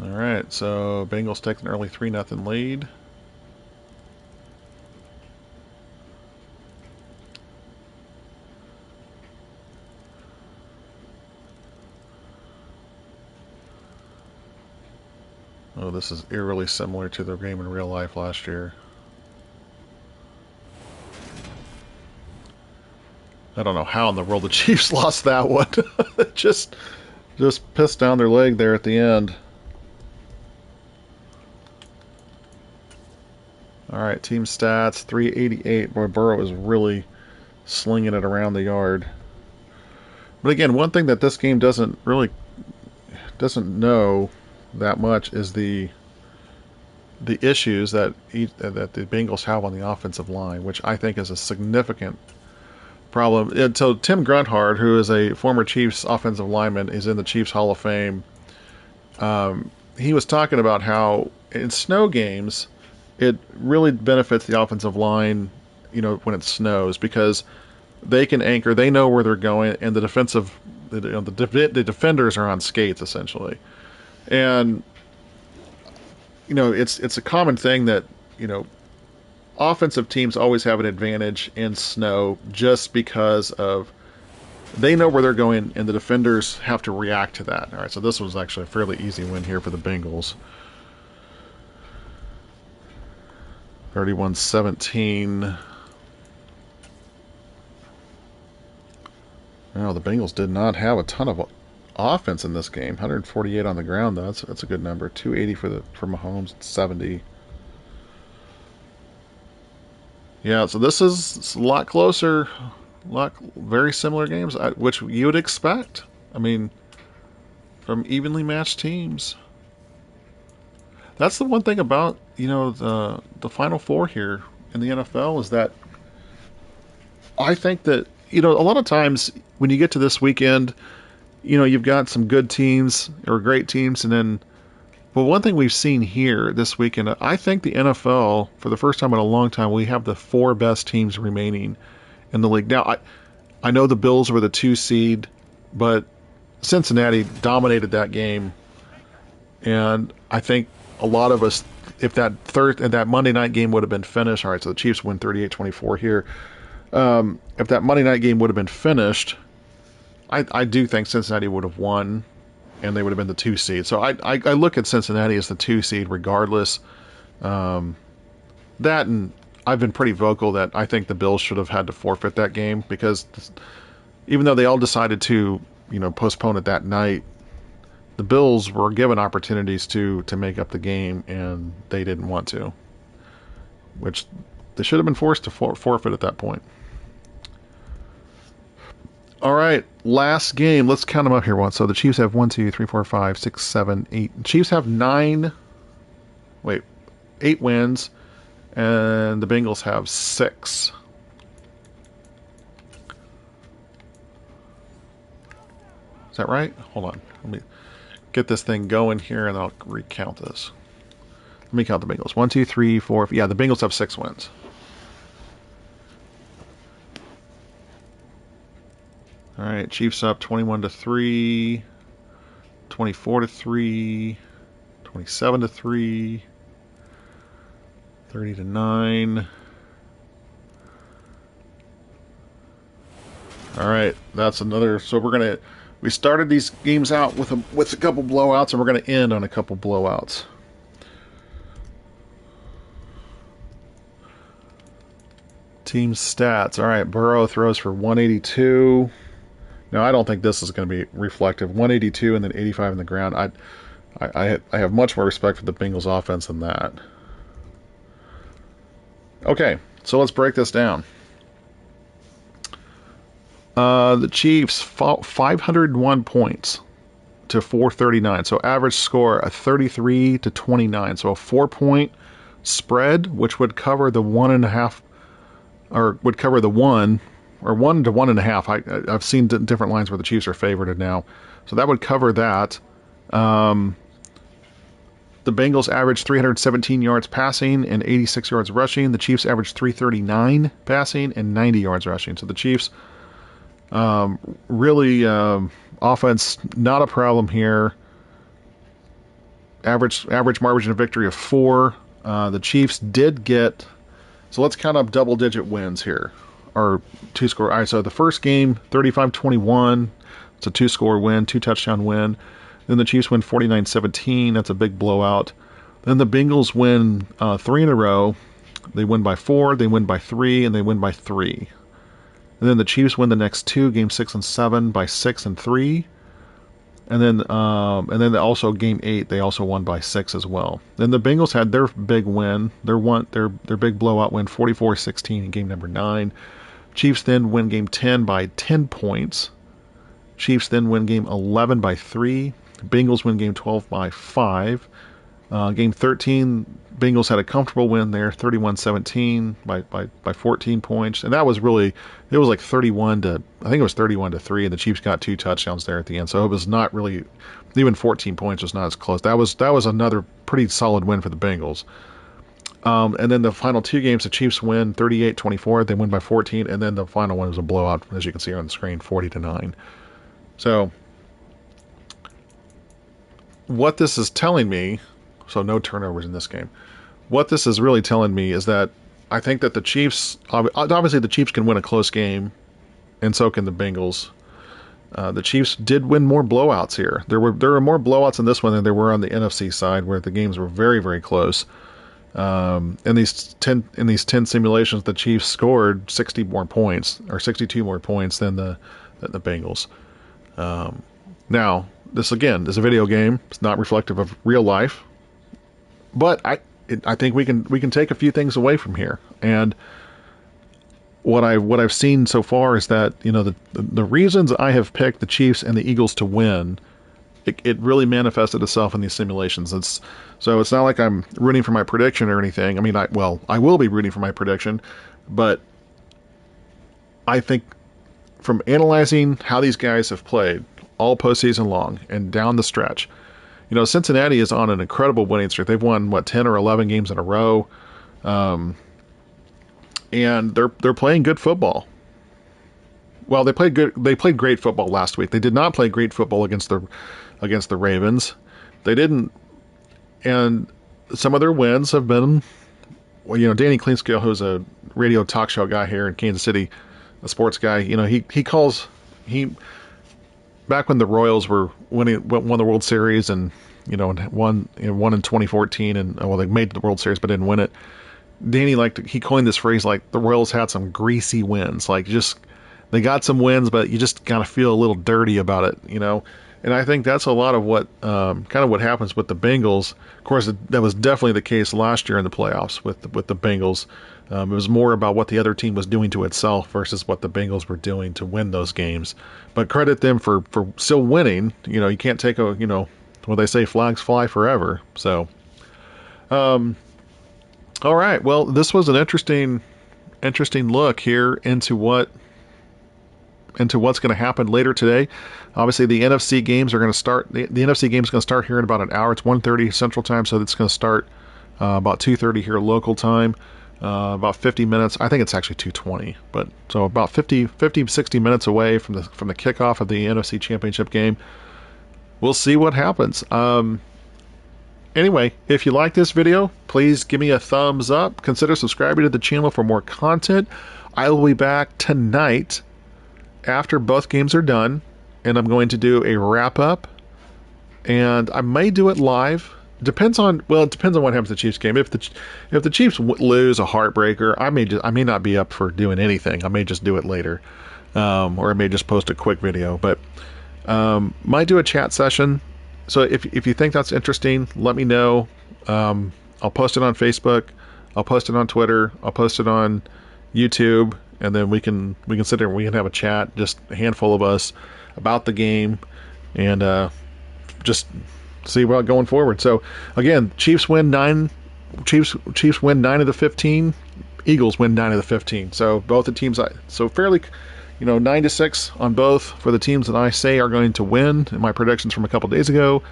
All right, so Bengals take an early 3-0 lead. Oh, this is eerily similar to the game in real life last year. I don't know how in the world the Chiefs lost that one. just pissed down their leg there at the end. All right, team stats, 388. Boy, Burrow is really slinging it around the yard. But again, one thing that this game doesn't know that much is the issues that that the Bengals have on the offensive line, which I think is a significant problem. And so Tim Grunhard, who is a former Chiefs offensive lineman, is in the Chiefs Hall of Fame. He was talking about how in snow games, it really benefits the offensive line, when it snows, because they can anchor, they know where they're going, and the defenders are on skates essentially. And it's a common thing that offensive teams always have an advantage in snow just because of they know where they're going, and the defenders have to react to that. All right, so this was actually a fairly easy win here for the Bengals. 31-17. Well, the Bengals did not have a ton of offense in this game. 148 on the ground, though. That's a good number. 280 for Mahomes, 70. Yeah, so this is a lot closer, very similar games, which you would expect. I mean, from evenly matched teams. That's the one thing about the Final Four here in the NFL is that I think that a lot of times when you get to this weekend, you've got some good teams or great teams, and then. But one thing we've seen here this weekend, I think the NFL, for the first time in a long time, we have the 4 best teams remaining in the league. Now, I know the Bills were the 2 seed, but Cincinnati dominated that game, and I think a lot of us, if that Monday night game would have been finished, all right, so the Chiefs win 38-24 here. If that Monday night game would have been finished, I do think Cincinnati would have won, and they would have been the 2 seed. So I look at Cincinnati as the 2 seed regardless. That, and I've been pretty vocal that I think the Bills should have had to forfeit that game, because even though they all decided to postpone it that night, the Bills were given opportunities to make up the game, and they didn't want to, which they should have been forced to forfeit at that point. All right, last game. Let's count them up here once. So the Chiefs have 1, 2, 3, 4, 5, 6, 7, 8. The Chiefs have 8 wins, and the Bengals have 6. Is that right? Hold on. Let me get this thing going here, and I'll recount this. Let me count the Bengals. 1, 2, 3, 4. Yeah, the Bengals have 6 wins. All right, Chiefs up 21-3, 24-3, 27-3, 30-9. All right, that's another. So we started these games out with a couple blowouts, and we're gonna end on a couple blowouts. Team stats. All right, Burrow throws for 182. Now, I don't think this is going to be reflective. 182 and then 85 on the ground. I have much more respect for the Bengals offense than that. Okay, so let's break this down. The Chiefs, 501 points to 439. So average score, a 33-29. So a 4-point spread, which would cover the 1.5, or would cover the 1 or 1 to 1.5. I've seen different lines where the Chiefs are favored now, so that would cover that. The Bengals averaged 317 yards passing and 86 yards rushing. The Chiefs averaged 339 passing and 90 yards rushing. So the Chiefs really offense not a problem here. Average margin of victory of 4. The Chiefs did get, so let's count up double-digit wins here, or two-score. All right, so the first game, 35-21. It's a 2-score win, 2-touchdown win. Then the Chiefs win 49-17. That's a big blowout. Then the Bengals win 3 in a row. They win by 4, they win by 3, and they win by 3. And then the Chiefs win the next 2, game 6 and 7, by 6 and 3. And then also game 8, they also won by 6 as well. Then the Bengals had their big win, their big blowout win, 44-16 in game number 9. Chiefs then win game 10 by 10 points. Chiefs then win game 11 by 3. Bengals win game 12 by 5. Game 13, Bengals had a comfortable win there, 31-17 by 14 points. And that was really, it was like 31 to, I think it was 31 to 3, and the Chiefs got 2 touchdowns there at the end. So it was not really, even 14 points was not as close. That was another pretty solid win for the Bengals. And then the final 2 games, the Chiefs win 38-24. They win by 14, and then the final one was a blowout, as you can see on the screen, 40-9. So what this is telling me, so no turnovers in this game. What this is really telling me is that I think that the Chiefs, obviously the Chiefs can win a close game, and so can the Bengals. The Chiefs did win more blowouts here. There were more blowouts in this one than there were on the NFC side, where the games were very, very close. In these 10 simulations, the Chiefs scored 60 more points, or 62 more points than the Bengals. Now, this again is a video game. It's not reflective of real life, but I think we can take a few things away from here. And what I've seen so far is that, you know, the reasons I have picked the Chiefs and the Eagles to win, it really manifested itself in these simulations. So it's not like I'm rooting for my prediction or anything. I mean, I will be rooting for my prediction, but I think from analyzing how these guys have played all postseason long and down the stretch, you know, Cincinnati is on an incredible winning streak. They've won 10 or 11 games in a row, and they're playing good football. Well, they played great football last week. They did not play great football against the Ravens. They didn't, and some of their wins have been, well, you know, Danny Kleinskill, who's a radio talk show guy here in Kansas City, a sports guy. You know, he back when the Royals won the World Series, and you know, won in 2014, and well, they made the World Series but didn't win it. Danny he coined this phrase, like, the Royals had some greasy wins, like just they got some wins, but you just kind of feel a little dirty about it, you know. And I think that's a lot of what kind of what happens with the Bengals. Of course, that was definitely the case last year in the playoffs with the Bengals. It was more about what the other team was doing to itself versus what the Bengals were doing to win those games. But credit them for still winning. You know, you can't take what they say, flags fly forever. So, all right. Well, this was an interesting look here into what's going to happen later today. Obviously, the NFC games are going to start. The NFC game is going to start here in about an hour. It's 1:30 Central Time, so it's going to start about 2:30 here local time. About 50 minutes. I think it's actually 2:20, but so about 50, 60 minutes away from the kickoff of the NFC Championship game. We'll see what happens. Anyway, if you like this video, please give me a thumbs up. Consider subscribing to the channel for more content. I will be back tonight after both games are done, and I'm going to do a wrap-up, and I may do it live. It depends on what happens to the Chiefs game. If the Chiefs lose a heartbreaker, I may not be up for doing anything. I may just do it later, or I may just post a quick video. But might do a chat session. So if you think that's interesting, let me know. I'll post it on Facebook. I'll post it on Twitter. I'll post it on YouTube, and then we can sit there and we can have a chat, just a handful of us, about the game, and just see about going forward. So again, Chiefs win 9 of the 15. Eagles win 9 of the 15. So both the teams, so fairly, 9-6 on both for the teams that I say are going to win in my predictions from a couple days ago,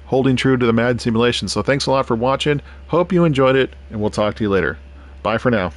holding true to the Madden simulation. So thanks a lot for watching. Hope you enjoyed it, and we'll talk to you later. Bye for now.